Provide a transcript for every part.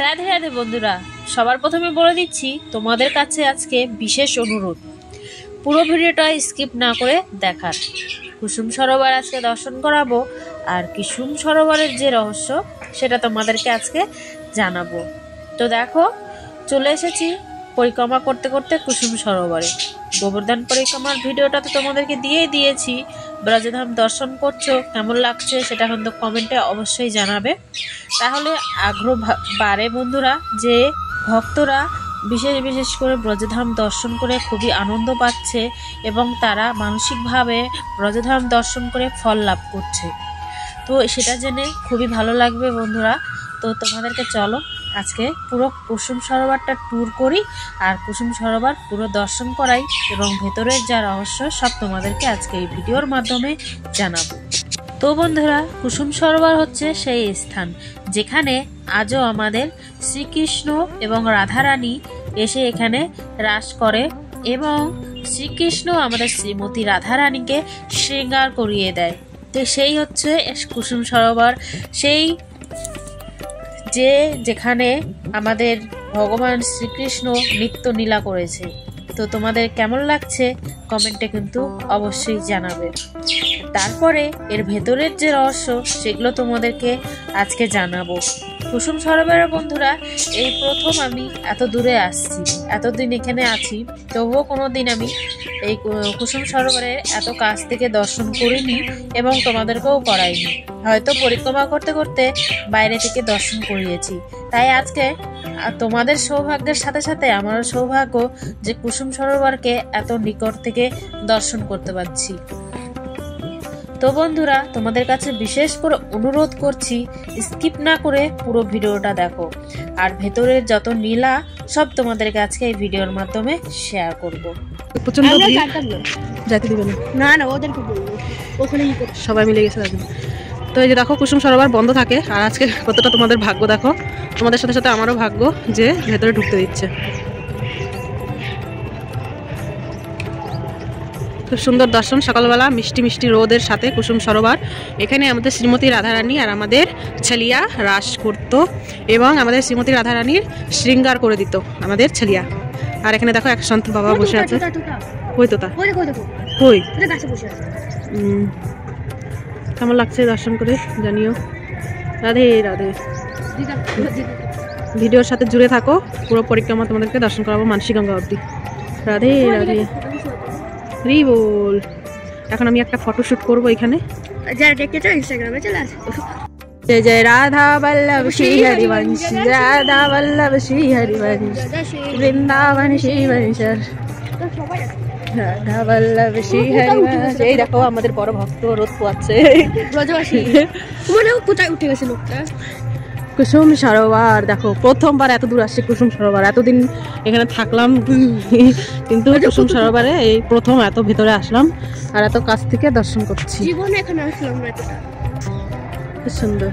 রাধে রাধে বন্ধুরা, সবার প্রথমে বলে দিচ্ছি তোমাদের কাছে আজকে বিশেষ অনুরোধ, পুরো ভিডিওটা স্কিপ না করে দেখার। কুসুম সরোবর আজকে দর্শন করাবো, আর কুসুম সরোবরের যে রহস্য সেটা তোমাদেরকে আজকে জানাবো। তো দেখো, চলে এসেছি পরিক্রমা করতে করতে কুসুম সরোবরে। গোবর্ধন পরিক্রমার ভিডিওটা তো তোমাদেরকে দিয়েই দিয়েছি। ব্রজধাম দর্শন করছো, কেমন লাগছে সেটা কিন্তু কমেন্টে অবশ্যই জানাবে। তাহলে আগ্রহ বাড়ে বন্ধুরা, যে ভক্তরা বিশেষ করে ব্রজধাম দর্শন করে খুবই আনন্দ পাচ্ছে এবং তারা মানসিকভাবে ব্রজধাম দর্শন করে ফল লাভ করছে। তো সেটা জেনে খুবই ভালো লাগবে বন্ধুরা। তো তোমাদেরকে চলো আজকে পুরো কুসুম সরোবরটা ট্যুর করি, আর কুসুম সরোবর পুরো দর্শন করাই এবং ভেতরের যা রহস্য সব তোমাদেরকে আজকে এই ভিডিওর মাধ্যমে জানাবো। তো বন্ধুরা, কুসুম সরোবর হচ্ছে সেই স্থান যেখানে আজও আমাদের শ্রীকৃষ্ণ এবং রাধারানী এসে এখানে রাস করে এবং শ্রীকৃষ্ণ আমাদের শ্রীমতী রাধারানীকে শৃঙ্গার করিয়ে দেয়। তো সেই হচ্ছে কুসুম সরোবর, সেই যেখানে আমাদের ভগবান শ্রীকৃষ্ণ নৃত্য লীলা করেছে। তো তোমাদের কেমন লাগছে কমেন্টে কিন্তু অবশ্যই জানাবে। তারপরে এর ভেতরের যে রহস্য সেগুলো তোমাদেরকে আজকে জানাবো। কুসুম সরোবরের বন্ধুরা, এই প্রথম আমি এত দূরে আসছি, এতদিন এখানে আছি, তবুও কোনোদিন আমি এই কুসুম সরোবরের এত কাছ থেকে দর্শন করিনি এবং তোমাদেরকেও করাইনি। হয়তো পরিক্রমা করতে করতে বাইরে থেকে দর্শন করিয়েছি। তাই আজকে তোমাদের সৌভাগ্যের সাথে সাথে আমারও সৌভাগ্য যে কুসুম সরোবরকে এত নিকট থেকে দর্শন করতে পারছি। তো বন্ধুরা, তোমাদের কাছে বিশেষ করে অনুরোধ করছি, স্কিপ না করে পুরো ভিডিওটা দেখো, আর ভেতরের যত লীলা সব তোমাদেরকে আজকে এই ভিডিওর মাধ্যমে শেয়ার করব। প্রচন্ড যাইতে দিবে না, না ওদেরকে বলবো, ওখানে সবাই মিলে গেছে। তো এই যে দেখো, কুসুম সরোবর বন্ধ থাকে, আর আজকে কতটা তোমাদের ভাগ্য দেখো, তোমাদের সাথে সাথে আমারও ভাগ্য যে ভেতরে ঢুকতে দিচ্ছে। খুব সুন্দর দর্শন, সকালবেলা মিষ্টি মিষ্টি রোদের সাথে কুসুম সরোবর। এখানে আমাদের শ্রীমতী রাধারানী আর আমাদের ছেলিয়া রাস করতো এবং আমাদের শ্রীমতী রাধারানীর শৃঙ্গার করে দিত আমাদের ছেলিয়া। আর এখানে দেখো এক সন্ত বাবা বসে আছে। কই তোতা, কই কেমন লাগছে দর্শন করে জানিও। রাধে রাধে। ভিডিওর সাথে জুড়ে থাকো, পুরো পরিক্রমা তোমাদেরকে দর্শন করাবো মানসী গঙ্গা অবধি। রাধে রাধে হরি বল। এখন আমি একটা ফটোশুট করবো এখানে, যারা দেখতে চাও ইনস্টাগ্রামে চলে আসো। জয় জয় রাধা বল্লভ শ্রী হরিবংশ, রাধা বল্লভ শ্রী হরিবংশ, বৃন্দাবন শ্রী বংশর, রাধা বল্লভ শ্রী হরিবংশ। এই দেখো আমাদের বড় ভক্ত রোদ পোয়াচ্ছে। কোথায় উঠে গেছে লোকটা? কুসুম সরোবর দেখো, প্রথমবার এত দূর আসছে কুসুম সরোবর। এতদিন এখানে থাকলাম কিন্তু কুসুম সরোবরে এই প্রথম এত ভিতরে আসলাম আর এত কাছ থেকে দর্শন করছি। জীবনে এখানে আসলাম না এতটা। খুব সুন্দর।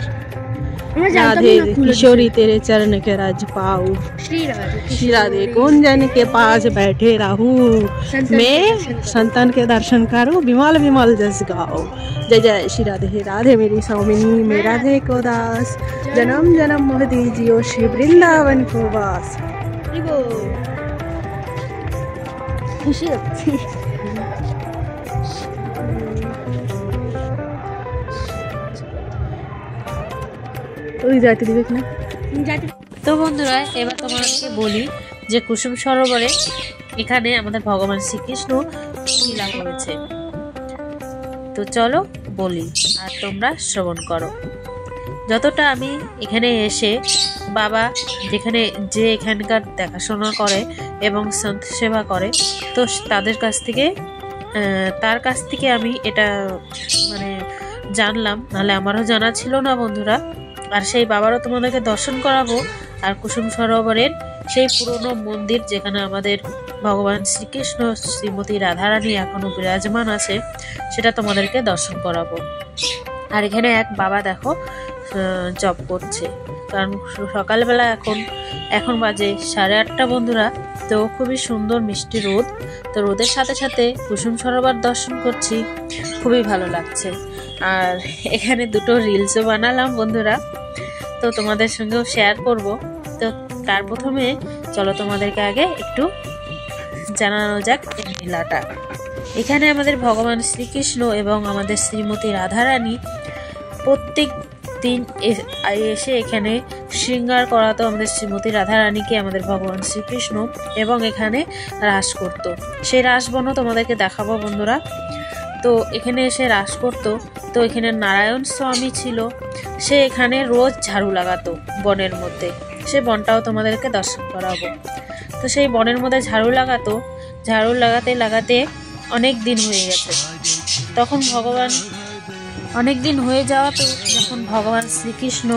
राधे किशोरी तेरे चरण के राज पाऊं, श्री राधे कौन जन के पास बैठे रहूं, मैं संतन के दर्शन करूं, विमल विमल जस गाओ। जय जय श्री राधे। राधे मेरी स्वामिनी, मैं राधे को दास, जन्म जन्म मोह दीजियो श्री वृंदावन को वास। खुशी होती যাইতে দিবে কিনা। তো বন্ধুরা, এবার তোমাদেরকে বলি যে কুসুম সরোবরে এখানে আমাদের ভগবান শ্রীকৃষ্ণ লীলা করেছে। তো চলো বলি আর তোমরা শ্রবণ করো। যতটা আমি এখানে এসে বাবা যে এখানকার দেখাশোনা করে এবং সন্ত সেবা করে, তো তার কাছ থেকে আমি এটা জানলাম, নাহলে আমারও জানা ছিল না বন্ধুরা। আর সেই বাবারও তোমাদেরকে দর্শন করাবো, আর কুসুম সরোবরের সেই পুরনো মন্দির যেখানে আমাদের ভগবান শ্রীকৃষ্ণ শ্রীমতী রাধারানী এখনো বিরাজমান আছে সেটা তোমাদেরকে দর্শন করাবো। আর এখানে এক বাবা দেখো জপ করছে, কারণ সকালবেলা এখন বাজে 8:30 বন্ধুরা। তো খুবই সুন্দর মিষ্টি রোদ, তো রোদের সাথে সাথে কুসুম সরোবর দর্শন করছি, খুবই ভালো লাগছে। আর এখানে দুটো রিলসও বানালাম বন্ধুরা, তো তোমাদের সঙ্গেও শেয়ার করব। তো তার প্রথমে চলো তোমাদেরকে আগে একটু জানানো যাক এই লীলাটা। এখানে আমাদের ভগবান শ্রীকৃষ্ণ এবং আমাদের শ্রীমতী রাধারানী প্রত্যেক দিন এসে এখানে শৃঙ্গার করাতো আমাদের শ্রীমতী রাধারানীকে, আমাদের ভগবান শ্রীকৃষ্ণ, এবং এখানে রাস করত। সেই রাস বনও তোমাদেরকে দেখাবো বন্ধুরা। তো এখানে এসে রাস করত। তো এখানে নারায়ণ স্বামী ছিল, সে এখানে রোজ ঝাড়ু লাগাতো বনের মধ্যে। সে বনটাও তোমাদেরকে দর্শন করাবো। তো সেই বনের মধ্যে ঝাড়ু লাগাতে লাগাতে অনেক দিন হয়ে গেছে। তখন ভগবান অনেক দিন হয়ে যাওয়াতে যখন ভগবান শ্রীকৃষ্ণ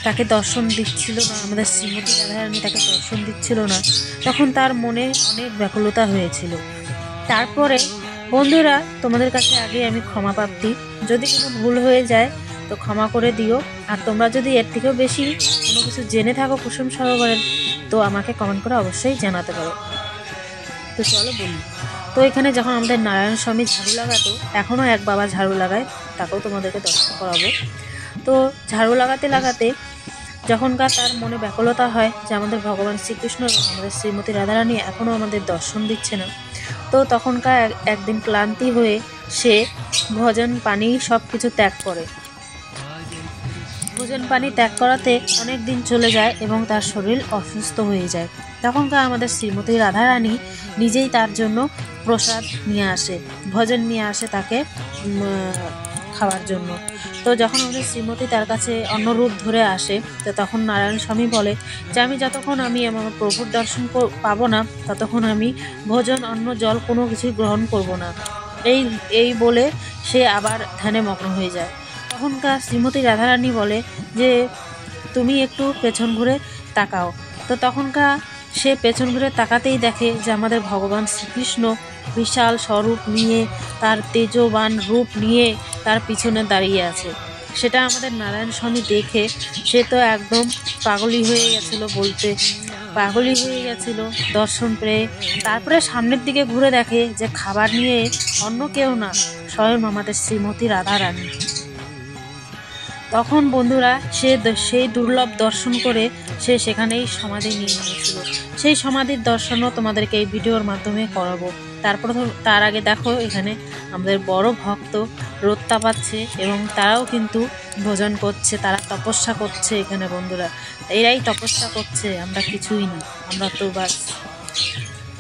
তাকে দর্শন দিচ্ছিল না, আমাদের শ্রীমতী রাধারানী তাকে দর্শন দিচ্ছিল না, তখন তার মনে অনেক ব্যাকুলতা হয়েছিল। তারপরে বন্ধুরা, তোমাদের কাছে আগে আমি ক্ষমা প্রার্থী, যদি কোনো ভুল হয়ে যায় তো ক্ষমা করে দিও। আর তোমরা যদি এর থেকেও বেশি কোনো কিছু জেনে থাকো কুসুম সরোবরের, তো আমাকে কমেন্ট করে অবশ্যই জানাতে পারো। তো চলো বলি। তো এখানে যখন আমাদের নারায়ণ স্বামী ঝাড়ু লাগাতো, এখনও এক বাবা ঝাড়ু লাগায়, তাকেও তোমাদেরকে দর্শন করাবো। তো ঝাড়ু লাগাতে লাগাতে যখনকার তার মনে ব্যাকুলতা হয় যে আমাদের ভগবান শ্রীকৃষ্ণ এবং আমাদের শ্রীমতী রাধারানী এখনও আমাদের দর্শন দিচ্ছে না, তো তখনকার একদিন ক্লান্তি হয়ে সে ভোজন পানি সব কিছু ত্যাগ করে। ভোজন পানি ত্যাগ করাতে অনেক দিন চলে যায় এবং তার শরীর অসুস্থ হয়ে যায়। তখনকার আমাদের শ্রীমতী রাধারানী নিজেই তার জন্য প্রসাদ নিয়ে আসে, ভোজন নিয়ে আসে তাকে খাওয়ার জন্য। তো যখন আমাদের শ্রীমতী তার কাছে অন্য রূপ ধরে আসে, তো তখন নারায়ণ স্বামী বলে যে যতক্ষণ আমি আমার প্রভুর দর্শন পাবো না, ততক্ষণ আমি ভোজন, অন্ন, জল কোনো কিছুই গ্রহণ করব না। এই বলে সে আবার ধ্যানে মগ্ন হয়ে যায়। তখনকার শ্রীমতী রাধারানী বলে যে তুমি একটু পেছন ঘুরে তাকাও। তো তখনকার সে পেছন ঘুরে তাকাতেই দেখে যে আমাদের ভগবান শ্রীকৃষ্ণ বিশাল স্বরূপ নিয়ে, তার তেজবান রূপ নিয়ে তার পিছনে দাঁড়িয়ে আছে। সেটা আমাদের নারায়ণ স্বামী দেখে সে তো একদম পাগলই হয়ে গেছিল দর্শন পেয়ে। তারপরে সামনের দিকে ঘুরে দেখে যে খাবার নিয়ে অন্য কেউ না, স্বয়ং আমাদের শ্রীমতী রাধারানী। তখন বন্ধুরা সেই দুর্লভ দর্শন করে সে সেখানেই সমাধি নিয়ে নিয়েছিল। সেই সমাধির দর্শনও তোমাদেরকে এই ভিডিওর মাধ্যমে করাবো। তার আগে দেখো, এখানে আমাদের বড় ভক্ত রোত্তা পাচ্ছে এবং তারাও কিন্তু ভোজন করছে, তারা তপস্যা করছে। এখানে বন্ধুরা এরাই তপস্যা করছে, আমরা কিছুই না, আমরা তো বাস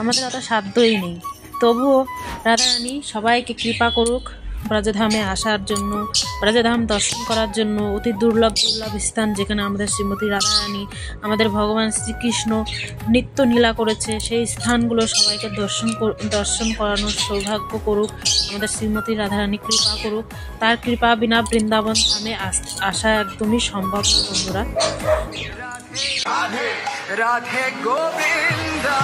আমাদের অত সাধ্যই নেই। তবুও রাধারানী সবাইকে কৃপা করুক ব্রজধামে আসার জন্য, ব্রজধাম দর্শন করার জন্য। অতি দুর্লভ স্থান, যেখানে আমাদের শ্রীমতী রাধারানী, আমাদের ভগবান শ্রীকৃষ্ণ নিত্য লীলা করেছে, সেই স্থানগুলো সবাইকে দর্শন করানোর সৌভাগ্য করুক আমাদের শ্রীমতী রাধারানী, কৃপা করুক। তার কৃপা বিনা বৃন্দাবন ধামে আসা একদমই সম্ভব বন্ধুরা। রাধে গোবিন্দা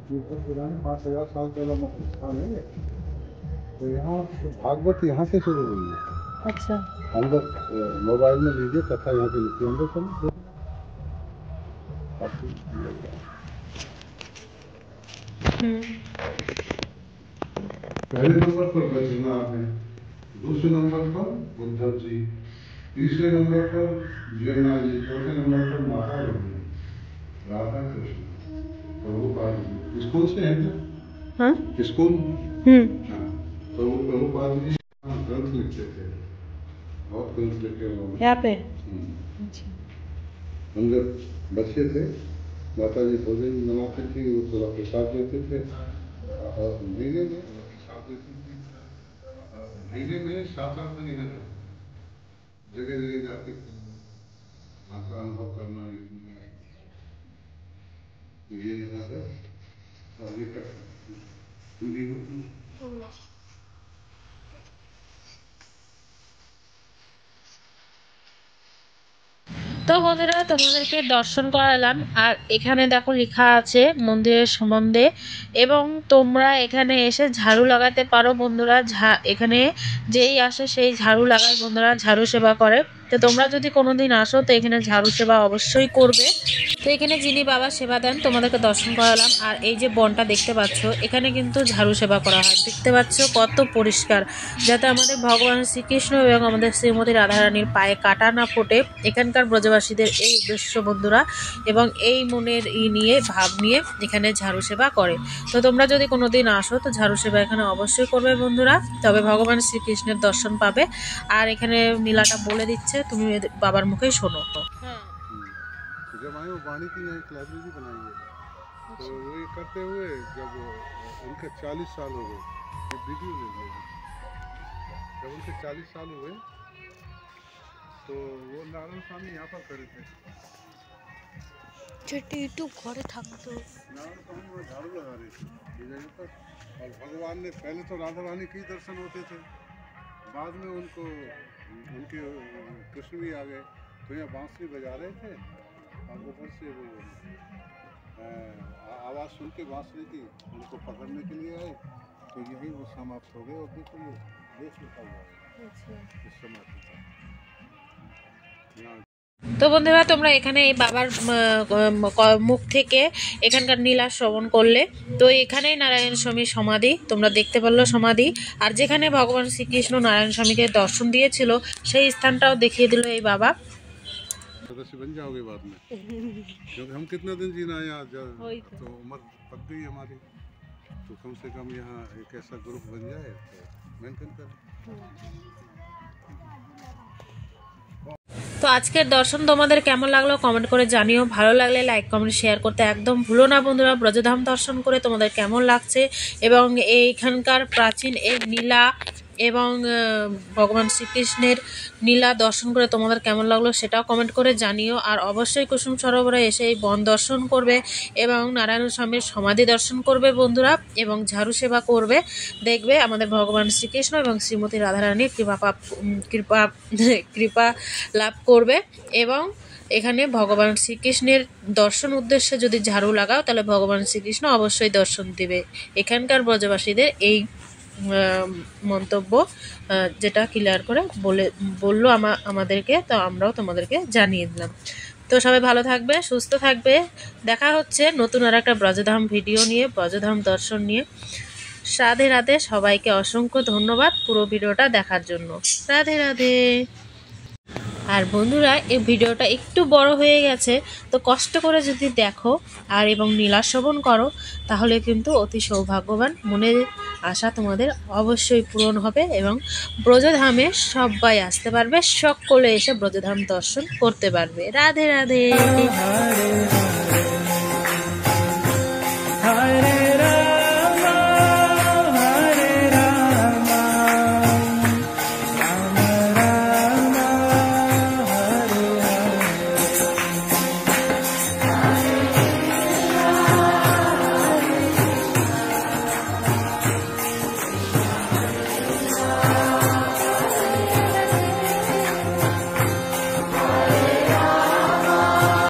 ये तो पुराने 5000 साल पहला स्थान है। तो यहाँ भागवत यहाँ से शुरू हुई है। अच्छा, अंदर मोबाइल में लीजिए, कथा यहाँ की लिखी अंदर सब पहले नंबर पर बद्रीनाथ है, दूसरे नंबर पर बुद्ध जी, तीसरे नंबर पर जगन्नाथ जी, चौथे नंबर पर माता राधा कृष्ण। स्कूल से है क्या? हाँ स्कूल। हाँ, तो वो प्रभुपाद जी ग्रंथ लिखते थे, बहुत ग्रंथ लिखे उन्होंने यहाँ पे। अंदर बच्चे थे, माता जी भोजन बनाते थे, वो थोड़ा प्रसाद देते थे, और महीने में प्रसाद देते थे, महीने में 7-8 दिन इधर তো বন্ধুরা তোমাদেরকে দর্শন করালাম, আর এখানে দেখো লেখা আছে মন্দিরের সম্বন্ধে, এবং তোমরা এখানে এসে ঝাড়ু লাগাতে পারো বন্ধুরা। এখানে যেই আসে সেই ঝাড়ু লাগায় বন্ধুরা, ঝাড়ু সেবা করে। তো তোমরা যদি কোনোদিন আসো তো এখানে ঝাড়ু সেবা অবশ্যই করবে। তো এখানে যিনি বাবা সেবা দেন তোমাদেরকে দর্শন করালাম। আর এই যে বনটা দেখতে পাচ্ছ, এখানে কিন্তু ঝাড়ু সেবা করা হয়। দেখতে পাচ্ছ কত পরিষ্কার, যাতে আমাদের ভগবান শ্রীকৃষ্ণ এবং আমাদের শ্রীমতী রাধারানীর পায়ে কাটা না ফোটে। এখানকার ব্রজবাসীদের এই উদ্দেশ্য বন্ধুরা, এবং এই মনের নিয়ে ভাব নিয়ে এখানে ঝাড়ু সেবা করে। তো তোমরা যদি কোনোদিন আসো তো ঝাড়ু সেবা এখানে অবশ্যই করবে বন্ধুরা, তবে ভগবান শ্রীকৃষ্ণের দর্শন পাবে। আর এখানে নীলাটা বলে দিচ্ছে, তুমি বাবার মুখেই শোনো। जब आए वो वाणी की एक लाइब्रेरी बनाई है, तो वो ये करते हुए जब उनके 40 साल हो गए, ये वीडियो ले लिया, जब उनके 40 साल हुए तो वो नारायण स्वामी यहाँ पर खड़े थे। नारायण स्वामी वो झाड़ू लगा रहे थे ये जगह पर, और भगवान ने पहले तो राधा रानी के दर्शन होते थे, बाद में उनको उनके कृष्ण भी आ गए, तो यहाँ बांसुरी बजा रहे थे, और ऊपर से वो आवाज़ सुन के बांसुरी की उनको पकड़ने के लिए आए, तो यही वो समाप्त हो गए। और देखो ये देश लिखा हुआ है इस समाप्ति का। তো বন্ধুরা তোমরা এখানে এই বাবার মুখ থেকে এখানকার নীলা শ্রবণ করলে। তো এখানেই নারায়ণ স্বামীর সমাধি, তোমরা দেখতে পারলো সমাধি। আর যেখানে ভগবান শ্রীকৃষ্ণ নারায়ণ স্বামীকে দর্শন দিয়েছিল সেই স্থানটাও দেখিয়ে দিল এই বাবা। सदस्य बन जाओगे बाद में, क्योंकि हम कितना दिन जीना है यहाँ, तो उम्र पक गई हमारी, तो कम से कम यहाँ एक ऐसा ग्रुप बन जाए तो मेंटेन करें। তো আজকের দর্শন তোমাদের কেমন লাগলো কমেন্ট করে জানিও। ভালো লাগলে লাইক কমেন্ট শেয়ার করতে একদম ভুলো না বন্ধুরা। ব্রজধাম দর্শন করে তোমাদের কেমন লাগছে, এবং এইখানকার প্রাচীন এই নীলা এবং ভগবান শ্রীকৃষ্ণের নীলা দর্শন করে তোমাদের কেমন লাগলো সেটাও কমেন্ট করে জানিও। আর অবশ্যই কুসুম সরোবরে এসে এই বন দর্শন করবে এবং নারায়ণ স্বামীর সমাধি দর্শন করবে বন্ধুরা, এবং ঝাড়ু সেবা করবে। দেখবে আমাদের ভগবান শ্রীকৃষ্ণ এবং শ্রীমতী রাধারানীর কৃপা লাভ করবে। এবং এখানে ভগবান শ্রীকৃষ্ণের দর্শন উদ্দেশ্যে যদি ঝাড়ু লাগাও তাহলে ভগবান শ্রীকৃষ্ণ অবশ্যই দর্শন দিবে। এখানকার ব্রজবাসীদের এই মন্তব্য যেটা ক্লিয়ার করে বললো আমাদেরকে, তো আমরাও তোমাদেরকে জানিয়ে দিলাম। তো সবাই ভালো থাকবে, সুস্থ থাকবে। দেখা হচ্ছে নতুন আর একটা ব্রজধাম ভিডিও নিয়ে, ব্রজধাম দর্শন নিয়ে। রাধে রাধে, সবাইকে অসংখ্য ধন্যবাদ পুরো ভিডিওটা দেখার জন্য। রাধে রাধে। আর বন্ধুরা এই ভিডিওটা একটু বড় হয়ে গেছে, তো কষ্ট করে যদি দেখো আর এবং নীলা শ্রবণ করো তাহলে কিন্তু অতি সৌভাগ্যবান, মনের আশা তোমাদের অবশ্যই পূরণ হবে, এবং ব্রজধামে সবাই আসতে পারবে, সকলে এসে ব্রজধাম দর্শন করতে পারবে। রাধে রাধে।